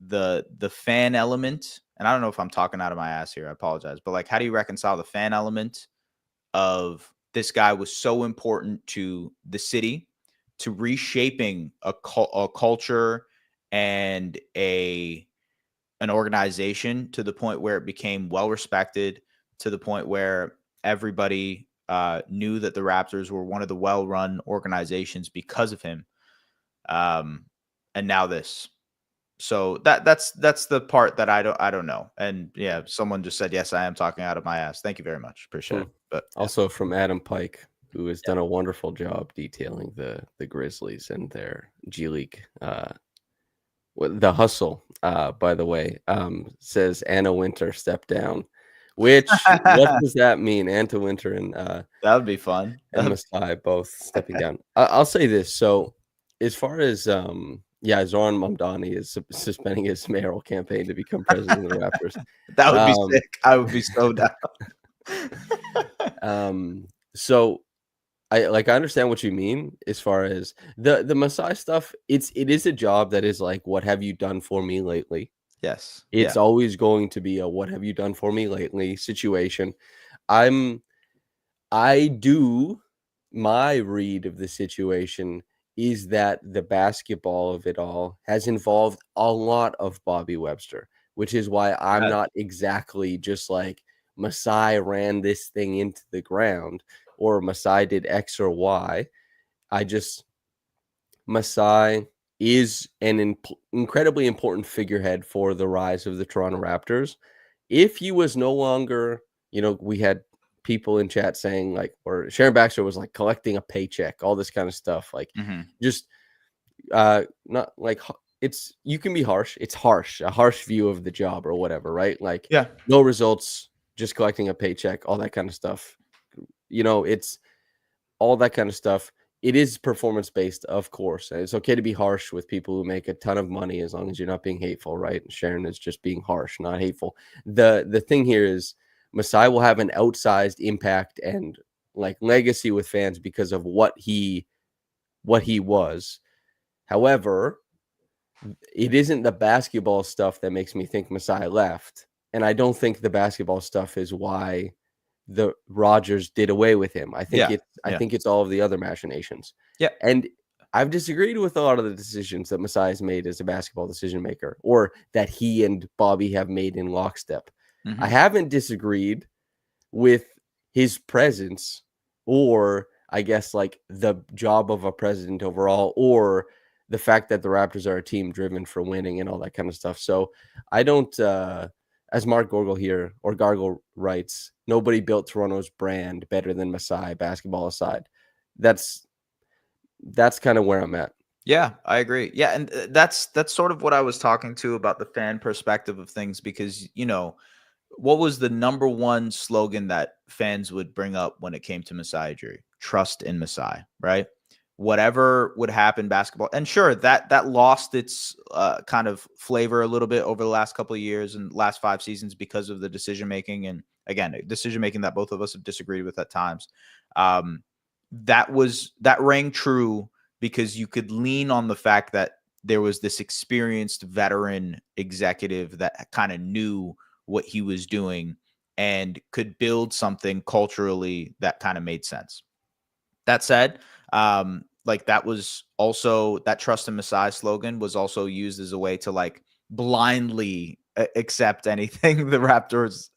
the fan element? And I don't know if I'm talking out of my ass here. I apologize, but like, how do you reconcile the fan element of this guy was so important to the city, to reshaping a culture and an organization to the point where it became well respected, to the point where everybody knew that the Raptors were one of the well run organizations because of him. Um, and now this. So that's the part that I don't know. And yeah, someone just said yes, I am talking out of my ass. Thank you very much. Appreciate hmm. it. But yeah. Also from Adam Pike, who has done a wonderful job detailing the Grizzlies and their G League the hustle. By the way, says Anna Winter step down. Which what does that mean? Anta Winter That would be fun. and Masai both stepping down. I'll say this. So as far as yeah, Zoran Mamdani is suspending his mayoral campaign to become president of the Raptors. That would be Um, sick. I would be so down. so I understand what you mean as far as the Masai stuff. It is a job that is like, what have you done for me lately? Yes. It's Yeah. always going to be a what have you done for me lately situation. I'm I do my read of the situation is that the basketball of it all has involved a lot of Bobby Webster, which is why I'm Yes. not exactly just like Masai ran this thing into the ground or Masai did X or Y. I just Masai is an incredibly important figurehead for the rise of the Toronto Raptors. If he was no longer, we had people in chat saying like, or Sharon Baxter was like collecting a paycheck, all this kind of stuff, like Mhm. just not like it's you can be harsh. It's harsh, a harsh view of the job or whatever, right? Like Yeah. no results, just collecting a paycheck, all that kind of stuff. It's all that kind of stuff. It is performance based, of course. And it's okay to be harsh with people who make a ton of money as long as you're not being hateful, right? And Sharon is just being harsh, not hateful. The thing here is Masai will have an outsized impact and like legacy with fans because of what he was. However, it isn't the basketball stuff that makes me think Masai left. And I don't think the basketball stuff is why the Rodgers did away with him. Yeah. I Yeah. think it's all of the other machinations. Yeah. And I've disagreed with a lot of the decisions that Masai has made as a basketball decision maker or that he and Bobby have made in lockstep. I Mhm. haven't disagreed with his presence or I guess like the job of a president overall or the fact that the Raptors are a team driven for winning and all that kind of stuff. So I don't as Mark Gorgle here or Gargle writes, nobody built Toronto's brand better than Masai, basketball aside. That's kind of where I'm at. Yeah, I agree. Yeah, and that's sort of what I was talking to about the fan perspective of things because, what was the number one slogan that fans would bring up when it came to Masai Ujiri? Trust in Masai, right? Whatever would happen basketball. And sure, that lost its kind of flavor a little bit over the last couple of years and last 5 seasons because of the decision making and again, decision making that both of us have disagreed with at times. Um, that rang true because you could lean on the fact that there was this experienced veteran executive that kind of knew what he was doing and could build something culturally that kind of made sense. That said, like that was also that trust in Messiah slogan was also used as a way to like blindly accept anything the Raptors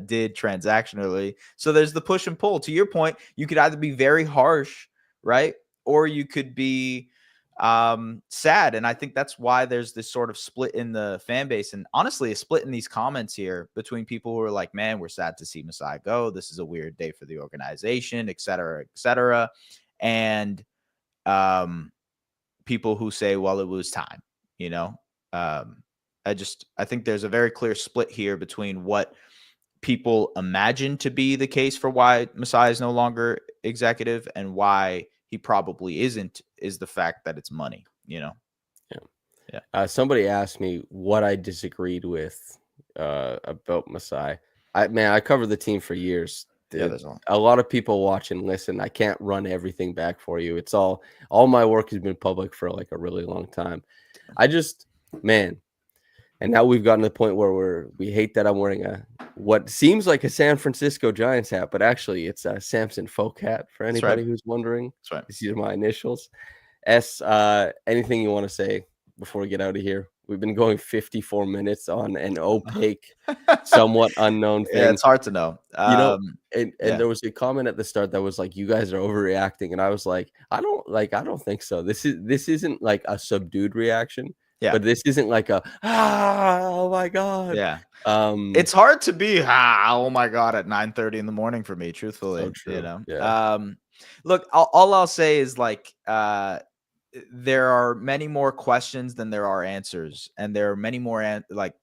did transactionally. So there's the push and pull. To your point, you could either be very harsh, right? Or you could be sad. And I think that's why there's this sort of split in the fan base. And honestly, a split in these comments here between people who are like, man, we're sad to see Masai go. This is a weird day for the organization, et cetera, et cetera. And um, people who say, well, it was time, you know? Um, I think there's a very clear split here between what people imagine to be the case for why Masai is no longer executive and why he probably isn't is the fact that it's money, you know? Yeah. Yeah. Somebody asked me what I disagreed with about Masai. I covered the team for years. Yeah. There's all. A lot of people watch and listen. I can't run everything back for you. It's all my work has been public for like a really long time. I just, man, and now we've gotten to the point where we hate that I'm wearing what seems like a San Francisco Giants hat, but actually it's a Samson folk hat for That's right. anybody who's wondering. That's right. These are my initials. Anything you want to say before we get out of here? We've been going 54 minutes on an opaque, somewhat unknown Yeah. thing. It's hard to know. And Yeah. there was a comment at the start that was like, "You guys are overreacting," and I was like, I don't think so. This isn't like a subdued reaction, Yeah. but this isn't like a oh my god." Yeah. It's hard to be oh my god at 9:30 in the morning for me, truthfully. So true. Yeah. Look, all I'll say is like there are many more questions than there are answers, and there are many more like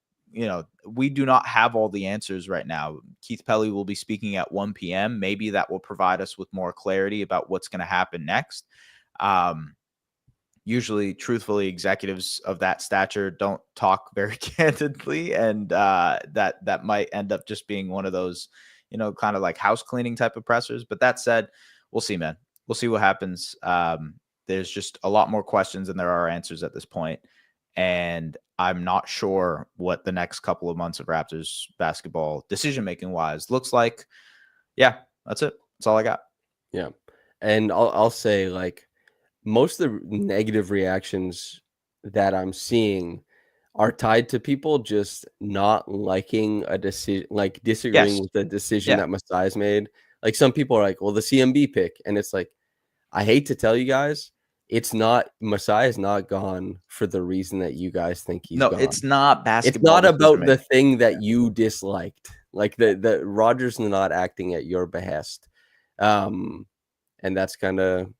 we do not have all the answers right now. Keith Pelly will be speaking at 1 p.m. Maybe that will provide us with more clarity about what's going to happen next. Usually, truthfully, executives of that stature don't talk very candidly, and that might end up just being one of those, kind of like house cleaning type of pressers. But that said, we'll see, man. We'll see what happens. There's just a lot more questions than there are answers at this point, and I'm not sure what the next couple of months of Raptors basketball decision making wise looks like. Yeah, that's it. That's all I got. Yeah, and I'll say, like, most of the negative reactions that I'm seeing are tied to people just not liking a decision, like disagreeing Yes. with the decision Yeah. that Masai's made. Like, some people are like, well, the CMB pick. And it's like, I hate to tell you guys, it's not, Masai is not gone for the reason that you guys think he's No, gone. it's not It's basketball not decision about the making. thing that you disliked. Like, the Rodgers not acting at your behest. And that's kind of,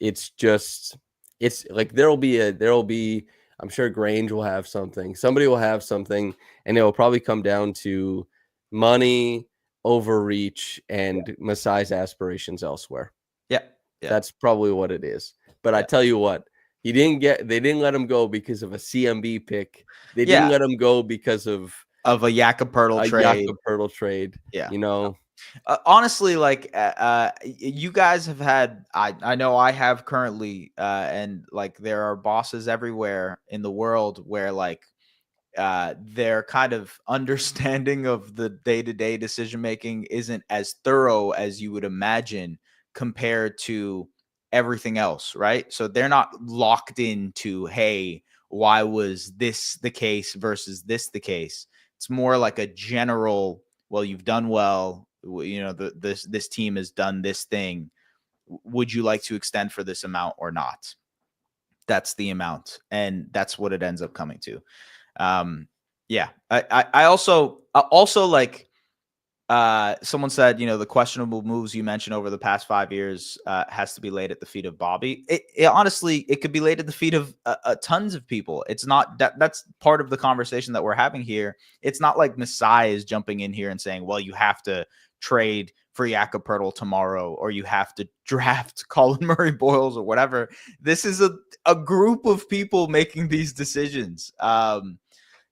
it's like there'll be, I'm sure Grange will have something, somebody will have something, and it will probably come down to money, overreach, and Masai's aspirations elsewhere. Yeah. Yeah. That's probably what it is. But I Yeah. tell you what, they didn't let him go because of a CMB pick. They didn't Yeah. let him go because of a Yakapurtle a trade. Yakapurtle trade. Yeah. Honestly, like you guys have had, I know I have currently, and like there are bosses everywhere in the world where like their kind of understanding of the day-to-day decision making isn't as thorough as you would imagine compared to everything else, right? So they're not locked into, hey, why was this the case versus this the case? It's more like a general, well, you've done well, this team has done this thing. Would you like to extend for this amount or not? That's the amount, and that's what it ends up coming to. Yeah. I also like, someone said, the questionable moves you mentioned over the past 5 years has to be laid at the feet of Bobby. It honestly, it could be laid at the feet of tons of people. It's not that's part of the conversation that we're having here. It's not like Masai is jumping in here and saying, well, you have to trade for Yakapurtle tomorrow, or you have to draft Colin Murray Boyles or whatever. This is a group of people making these decisions.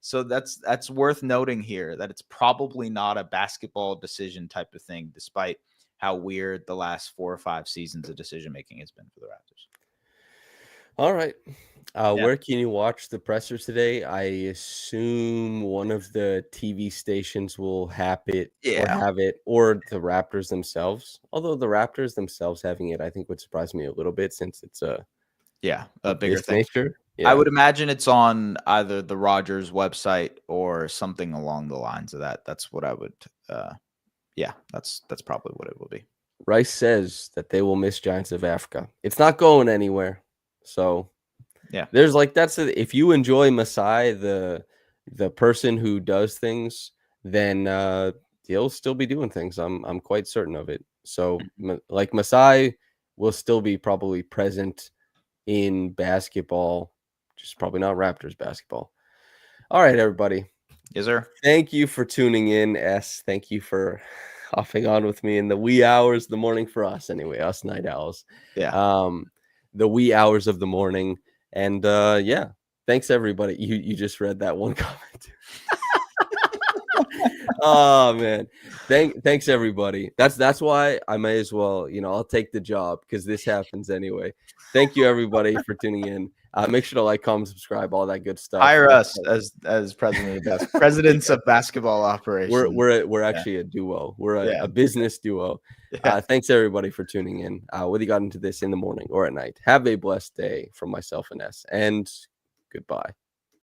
So that's worth noting here, that it's probably not a basketball decision type of thing, despite how weird the last 4 or 5 seasons of decision making has been for the Raptors. All right. Yeah. Where can you watch the presser today? I assume one of the TV stations will have it, or the Raptors themselves. Although the Raptors themselves having it, I think, would surprise me a little bit, since it's a bigger this thing. nature. I would imagine it's on either the Rodgers website or something along the lines of that. That's what I would. That's probably what it will be. Rice says that they will miss Giants of Africa. It's not going anywhere. So yeah, there's like, if you enjoy Masai, the person who does things, then he'll still be doing things. I'm quite certain of it. So like, Masai will still be probably present in basketball, just probably not Raptors basketball. All right, everybody. Yes, sir. Thank you for tuning in, S. Thank you for hopping on with me in the wee hours of the morning, for us anyway, us night owls. Yeah. The wee hours of the morning. And yeah, thanks everybody. You just read that one comment. Oh man. Thanks everybody. That's why I may as well, I'll take the job, because this happens anyway. Thank you everybody for tuning in. Make sure to like, comment, subscribe, all that good stuff. Hire us as presidents of basketball operations. We're actually a duo. We're a business duo. Yeah. Thanks everybody for tuning in. Whether you got into this in the morning or at night, have a blessed day from myself and S, and goodbye.